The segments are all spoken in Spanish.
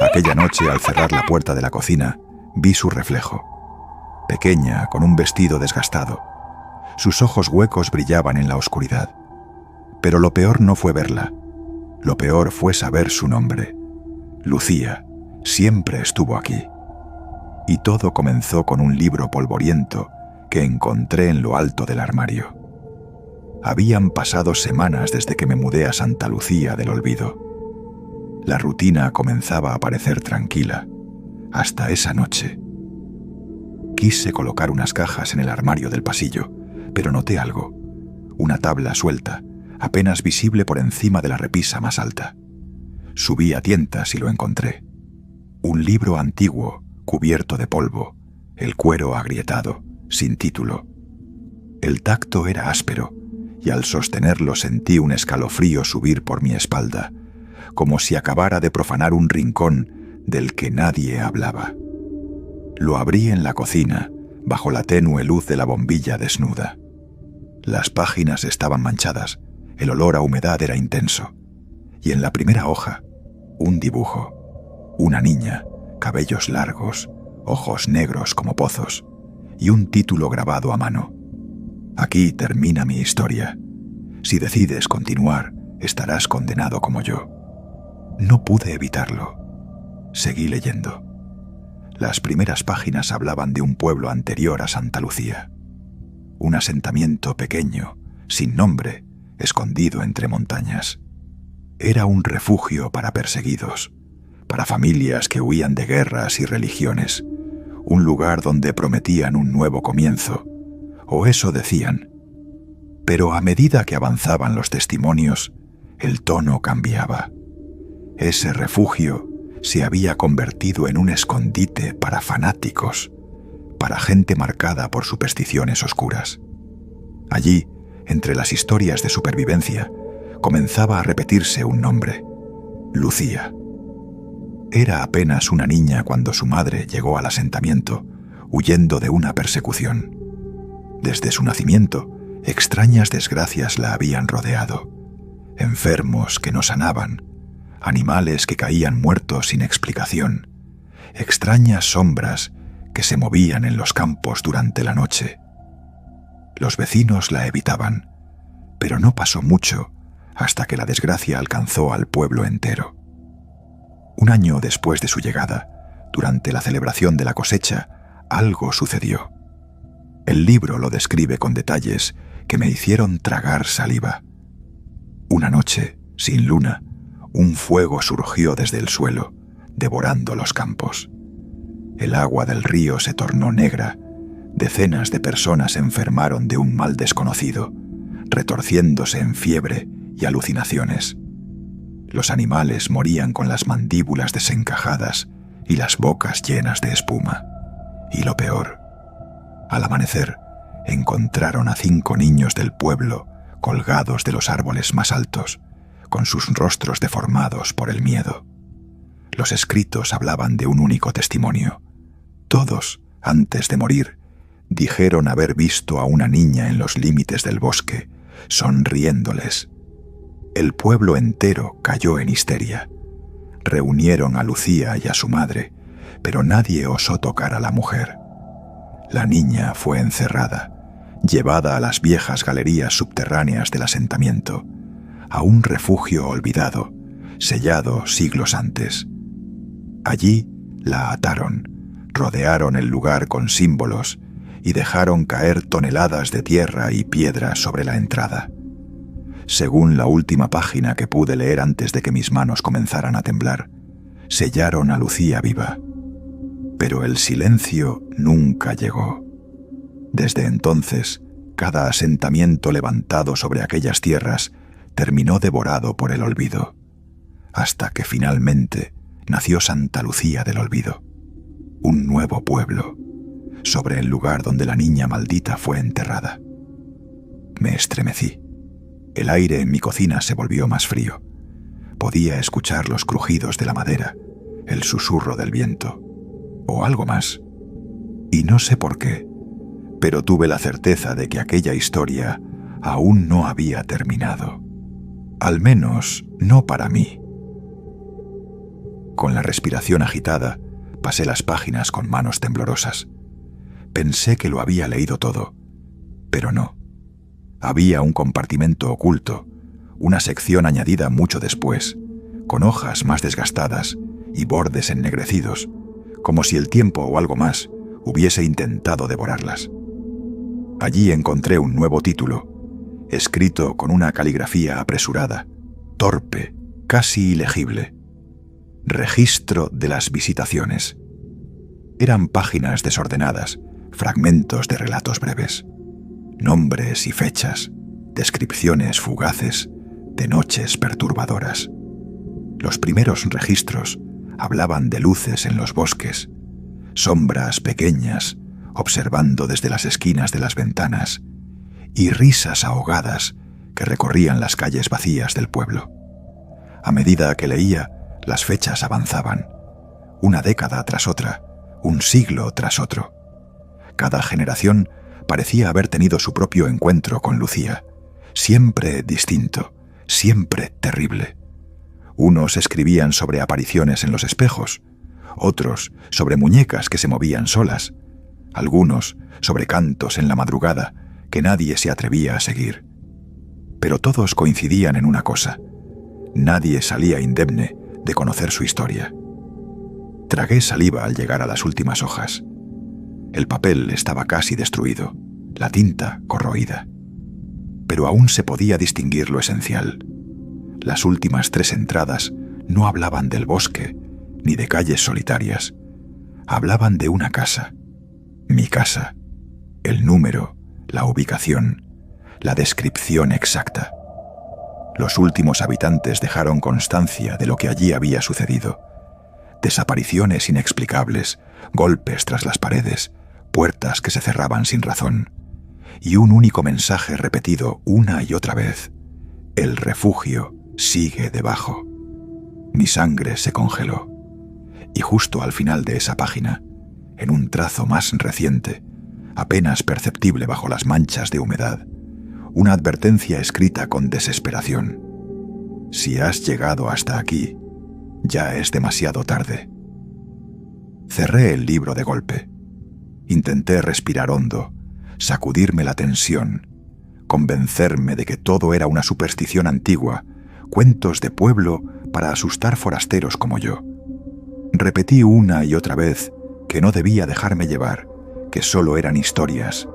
Aquella noche, al cerrar la puerta de la cocina, vi su reflejo. Pequeña, con un vestido desgastado. Sus ojos huecos brillaban en la oscuridad. Pero lo peor no fue verla. Lo peor fue saber su nombre. Lucía siempre estuvo aquí. Y todo comenzó con un libro polvoriento que encontré en lo alto del armario. Habían pasado semanas desde que me mudé a Santa Lucía del Olvido. La rutina comenzaba a parecer tranquila, hasta esa noche. Quise colocar unas cajas en el armario del pasillo, pero noté algo. Una tabla suelta, apenas visible por encima de la repisa más alta. Subí a tientas y lo encontré. Un libro antiguo, cubierto de polvo, el cuero agrietado, sin título. El tacto era áspero, y al sostenerlo sentí un escalofrío subir por mi espalda, como si acabara de profanar un rincón del que nadie hablaba. Lo abrí en la cocina, bajo la tenue luz de la bombilla desnuda. Las páginas estaban manchadas, el olor a humedad era intenso, y en la primera hoja, un dibujo. Una niña, cabellos largos, ojos negros como pozos, y un título grabado a mano. Aquí termina mi historia. Si decides continuar, estarás condenado como yo. No pude evitarlo. Seguí leyendo. Las primeras páginas hablaban de un pueblo anterior a Santa Lucía. Un asentamiento pequeño, sin nombre, escondido entre montañas. Era un refugio para perseguidos, para familias que huían de guerras y religiones, un lugar donde prometían un nuevo comienzo, o eso decían. Pero a medida que avanzaban los testimonios, el tono cambiaba. Ese refugio se había convertido en un escondite para fanáticos, para gente marcada por supersticiones oscuras. Allí, entre las historias de supervivencia, comenzaba a repetirse un nombre: Lucía. Era apenas una niña cuando su madre llegó al asentamiento, huyendo de una persecución. Desde su nacimiento, extrañas desgracias la habían rodeado. Enfermos que no sanaban, animales que caían muertos sin explicación, extrañas sombras que se movían en los campos durante la noche. Los vecinos la evitaban, pero no pasó mucho hasta que la desgracia alcanzó al pueblo entero. Un año después de su llegada, durante la celebración de la cosecha, algo sucedió. El libro lo describe con detalles que me hicieron tragar saliva. Una noche, sin luna, un fuego surgió desde el suelo, devorando los campos. El agua del río se tornó negra. Decenas de personas se enfermaron de un mal desconocido, retorciéndose en fiebre y alucinaciones. Los animales morían con las mandíbulas desencajadas y las bocas llenas de espuma. Y lo peor, al amanecer, encontraron a 5 niños del pueblo colgados de los árboles más altos, con sus rostros deformados por el miedo. Los escritos hablaban de un único testimonio. Todos, antes de morir, dijeron haber visto a una niña en los límites del bosque, sonriéndoles. El pueblo entero cayó en histeria. Reunieron a Lucía y a su madre, pero nadie osó tocar a la mujer. La niña fue encerrada, llevada a las viejas galerías subterráneas del asentamiento, a un refugio olvidado, sellado siglos antes. Allí la ataron, rodearon el lugar con símbolos y dejaron caer toneladas de tierra y piedra sobre la entrada. Según la última página que pude leer antes de que mis manos comenzaran a temblar, sellaron a Lucía viva. Pero el silencio nunca llegó. Desde entonces, cada asentamiento levantado sobre aquellas tierras terminó devorado por el olvido, hasta que finalmente nació Santa Lucía del Olvido, un nuevo pueblo, sobre el lugar donde la niña maldita fue enterrada. Me estremecí. El aire en mi cocina se volvió más frío. Podía escuchar los crujidos de la madera, el susurro del viento, o algo más. Y no sé por qué, pero tuve la certeza de que aquella historia aún no había terminado. Al menos no para mí. Con la respiración agitada, pasé las páginas con manos temblorosas. Pensé que lo había leído todo, pero no. Había un compartimento oculto, una sección añadida mucho después, con hojas más desgastadas y bordes ennegrecidos, como si el tiempo o algo más hubiese intentado devorarlas. Allí encontré un nuevo título, escrito con una caligrafía apresurada, torpe, casi ilegible. Registro de las visitaciones. Eran páginas desordenadas, fragmentos de relatos breves. Nombres y fechas, descripciones fugaces de noches perturbadoras. Los primeros registros hablaban de luces en los bosques, sombras pequeñas observando desde las esquinas de las ventanas y risas ahogadas que recorrían las calles vacías del pueblo. A medida que leía, las fechas avanzaban, una década tras otra, un siglo tras otro. Cada generación parecía haber tenido su propio encuentro con Lucía, siempre distinto, siempre terrible. Unos escribían sobre apariciones en los espejos, otros sobre muñecas que se movían solas, algunos sobre cantos en la madrugada que nadie se atrevía a seguir. Pero todos coincidían en una cosa: nadie salía indemne de conocer su historia. Tragué saliva al llegar a las últimas hojas. El papel estaba casi destruido, la tinta corroída. Pero aún se podía distinguir lo esencial. Las últimas 3 entradas no hablaban del bosque ni de calles solitarias. Hablaban de una casa. Mi casa. El número, la ubicación, la descripción exacta. Los últimos habitantes dejaron constancia de lo que allí había sucedido. Desapariciones inexplicables, golpes tras las paredes, puertas que se cerraban sin razón, y un único mensaje repetido una y otra vez: el refugio sigue debajo. Mi sangre se congeló, y justo al final de esa página, en un trazo más reciente, apenas perceptible bajo las manchas de humedad, una advertencia escrita con desesperación: si has llegado hasta aquí, ya es demasiado tarde. Cerré el libro de golpe. Intenté respirar hondo, sacudirme la tensión, convencerme de que todo era una superstición antigua, cuentos de pueblo para asustar forasteros como yo. Repetí una y otra vez que no debía dejarme llevar, que solo eran historias,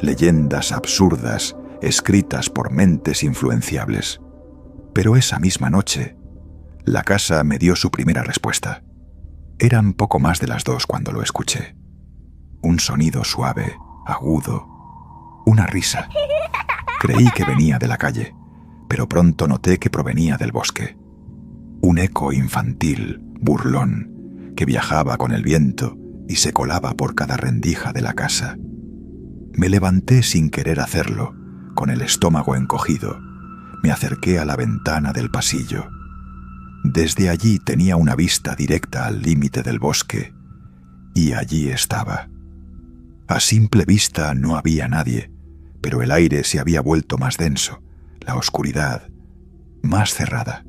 leyendas absurdas escritas por mentes influenciables. Pero esa misma noche, la casa me dio su primera respuesta. Eran poco más de las 2 cuando lo escuché. Un sonido suave, agudo, una risa. Creí que venía de la calle, pero pronto noté que provenía del bosque. Un eco infantil, burlón, que viajaba con el viento y se colaba por cada rendija de la casa. Me levanté sin querer hacerlo, con el estómago encogido. Me acerqué a la ventana del pasillo. Desde allí tenía una vista directa al límite del bosque, y allí estaba. A simple vista no había nadie, pero el aire se había vuelto más denso, la oscuridad más cerrada.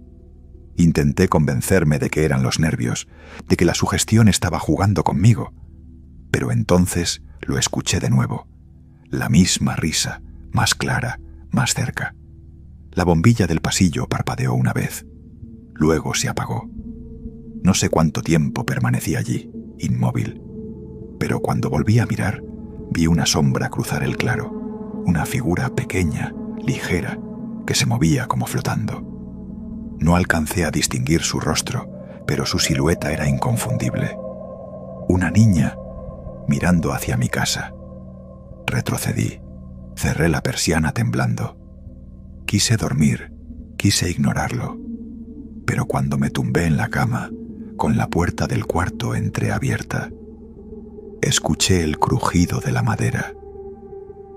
Intenté convencerme de que eran los nervios, de que la sugestión estaba jugando conmigo, pero entonces lo escuché de nuevo. La misma risa, más clara, más cerca. La bombilla del pasillo parpadeó una vez. Luego se apagó. No sé cuánto tiempo permanecí allí, inmóvil. Pero cuando volví a mirar, vi una sombra cruzar el claro, una figura pequeña, ligera, que se movía como flotando. No alcancé a distinguir su rostro, pero su silueta era inconfundible. Una niña mirando hacia mi casa. Retrocedí, cerré la persiana temblando. Quise dormir, quise ignorarlo, pero cuando me tumbé en la cama, con la puerta del cuarto entreabierta, escuché el crujido de la madera,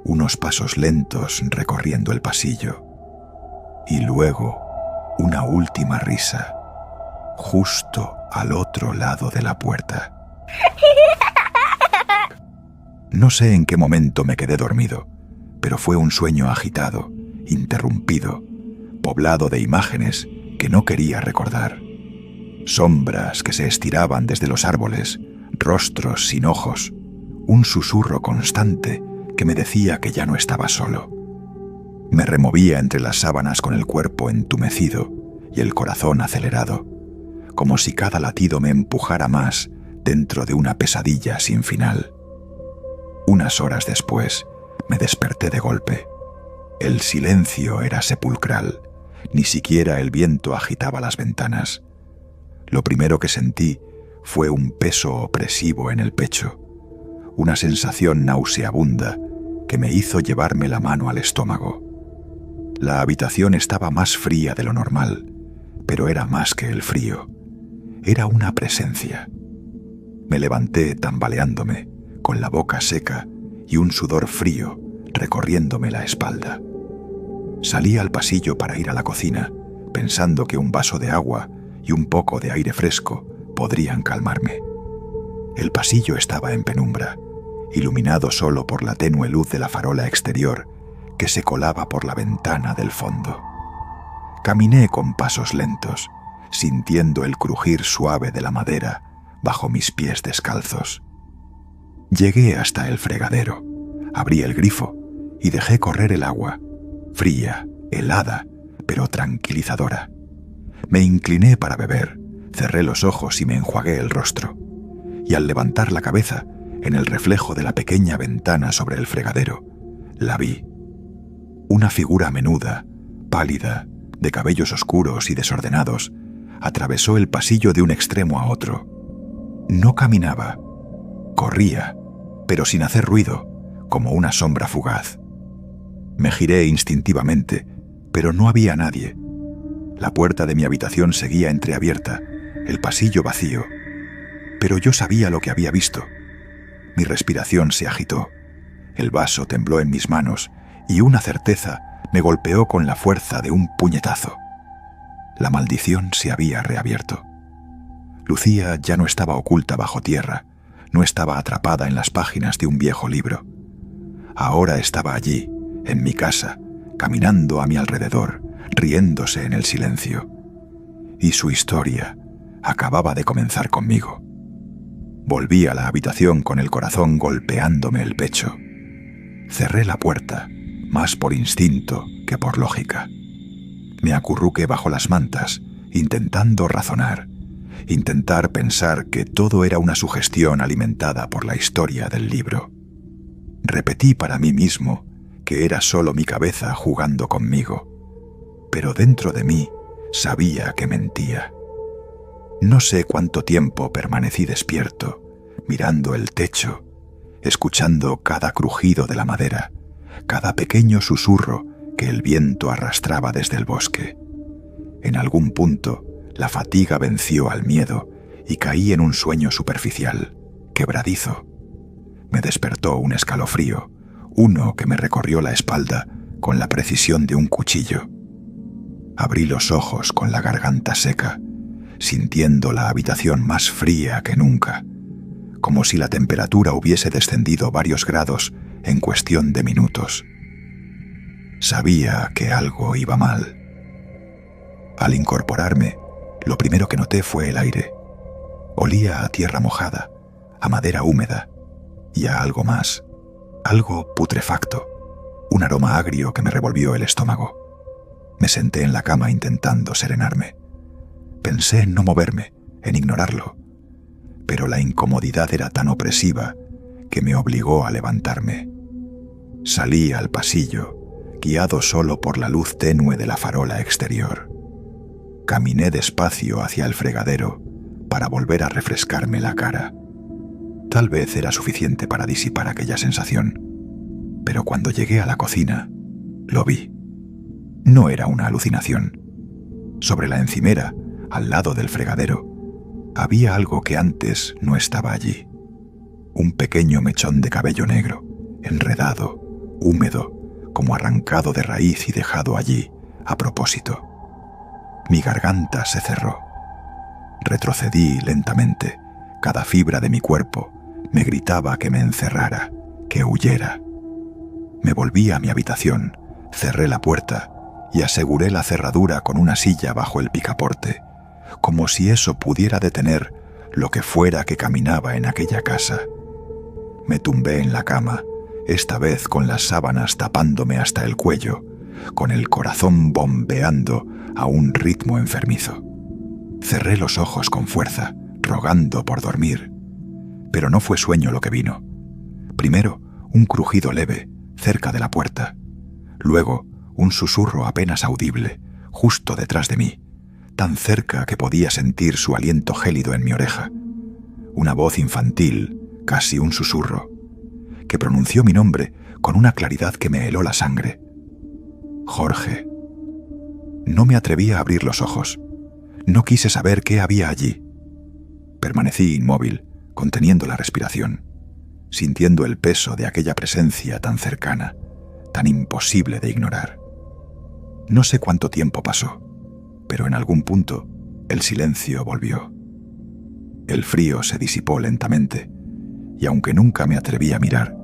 unos pasos lentos recorriendo el pasillo, y luego una última risa, justo al otro lado de la puerta. No sé en qué momento me quedé dormido, pero fue un sueño agitado, interrumpido, poblado de imágenes que no quería recordar. Sombras que se estiraban desde los árboles, rostros sin ojos, un susurro constante que me decía que ya no estaba solo. Me removía entre las sábanas con el cuerpo entumecido y el corazón acelerado, como si cada latido me empujara más dentro de una pesadilla sin final. Unas horas después, me desperté de golpe. El silencio era sepulcral, ni siquiera el viento agitaba las ventanas. Lo primero que sentí fue un peso opresivo en el pecho, una sensación nauseabunda que me hizo llevarme la mano al estómago. La habitación estaba más fría de lo normal, pero era más que el frío. Era una presencia. Me levanté tambaleándome, con la boca seca y un sudor frío recorriéndome la espalda. Salí al pasillo para ir a la cocina, pensando que un vaso de agua y un poco de aire fresco podrían calmarme. El pasillo estaba en penumbra, iluminado solo por la tenue luz de la farola exterior que se colaba por la ventana del fondo. Caminé con pasos lentos, sintiendo el crujir suave de la madera bajo mis pies descalzos. Llegué hasta el fregadero, abrí el grifo y dejé correr el agua, fría, helada, pero tranquilizadora. Me incliné para beber, cerré los ojos y me enjuagué el rostro. Y al levantar la cabeza, en el reflejo de la pequeña ventana sobre el fregadero, la vi. Una figura menuda, pálida, de cabellos oscuros y desordenados, atravesó el pasillo de un extremo a otro. No caminaba, corría, pero sin hacer ruido, como una sombra fugaz. Me giré instintivamente, pero no había nadie. La puerta de mi habitación seguía entreabierta, el pasillo vacío. Pero yo sabía lo que había visto. Mi respiración se agitó, el vaso tembló en mis manos y una certeza me golpeó con la fuerza de un puñetazo. La maldición se había reabierto. Lucía ya no estaba oculta bajo tierra, no estaba atrapada en las páginas de un viejo libro. Ahora estaba allí, en mi casa, caminando a mi alrededor, riéndose en el silencio. Y su historia acababa de comenzar conmigo. Volví a la habitación con el corazón golpeándome el pecho. Cerré la puerta, más por instinto que por lógica. Me acurruqué bajo las mantas, intentando razonar, intentar pensar que todo era una sugestión alimentada por la historia del libro. Repetí para mí mismo que era solo mi cabeza jugando conmigo, pero dentro de mí sabía que mentía. No sé cuánto tiempo permanecí despierto, mirando el techo, escuchando cada crujido de la madera, cada pequeño susurro que el viento arrastraba desde el bosque. En algún punto, la fatiga venció al miedo y caí en un sueño superficial, quebradizo. Me despertó un escalofrío, uno que me recorrió la espalda con la precisión de un cuchillo. Abrí los ojos con la garganta seca, sintiendo la habitación más fría que nunca, como si la temperatura hubiese descendido varios grados en cuestión de minutos. Sabía que algo iba mal. Al incorporarme, lo primero que noté fue el aire. Olía a tierra mojada, a madera húmeda y a algo más, algo putrefacto, un aroma agrio que me revolvió el estómago. Me senté en la cama intentando serenarme. Pensé en no moverme, en ignorarlo, pero la incomodidad era tan opresiva que me obligó a levantarme. Salí al pasillo, guiado solo por la luz tenue de la farola exterior. Caminé despacio hacia el fregadero para volver a refrescarme la cara. Tal vez era suficiente para disipar aquella sensación, pero cuando llegué a la cocina, lo vi. No era una alucinación. Sobre la encimera, al lado del fregadero, había algo que antes no estaba allí. Un pequeño mechón de cabello negro, enredado, húmedo, como arrancado de raíz y dejado allí a propósito. Mi garganta se cerró. Retrocedí lentamente. Cada fibra de mi cuerpo me gritaba que me encerrara, que huyera. Me volví a mi habitación, cerré la puerta y aseguré la cerradura con una silla bajo el picaporte, como si eso pudiera detener lo que fuera que caminaba en aquella casa. Me tumbé en la cama, esta vez con las sábanas tapándome hasta el cuello, con el corazón bombeando a un ritmo enfermizo. Cerré los ojos con fuerza, rogando por dormir. Pero no fue sueño lo que vino. Primero, un crujido leve, cerca de la puerta. Luego, un susurro apenas audible, justo detrás de mí, tan cerca que podía sentir su aliento gélido en mi oreja. Una voz infantil, casi un susurro, que pronunció mi nombre con una claridad que me heló la sangre. Jorge. No me atreví a abrir los ojos. No quise saber qué había allí. Permanecí inmóvil, conteniendo la respiración, sintiendo el peso de aquella presencia tan cercana, tan imposible de ignorar. No sé cuánto tiempo pasó, pero en algún punto el silencio volvió. El frío se disipó lentamente, y aunque nunca me atreví a mirar,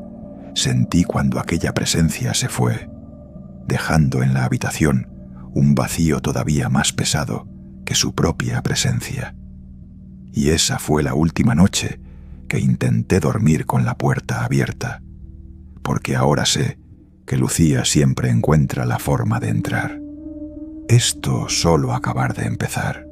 sentí cuando aquella presencia se fue, dejando en la habitación un vacío todavía más pesado que su propia presencia. Y esa fue la última noche que intenté dormir con la puerta abierta, porque ahora sé que Lucía siempre encuentra la forma de entrar. Esto solo acabar de empezar.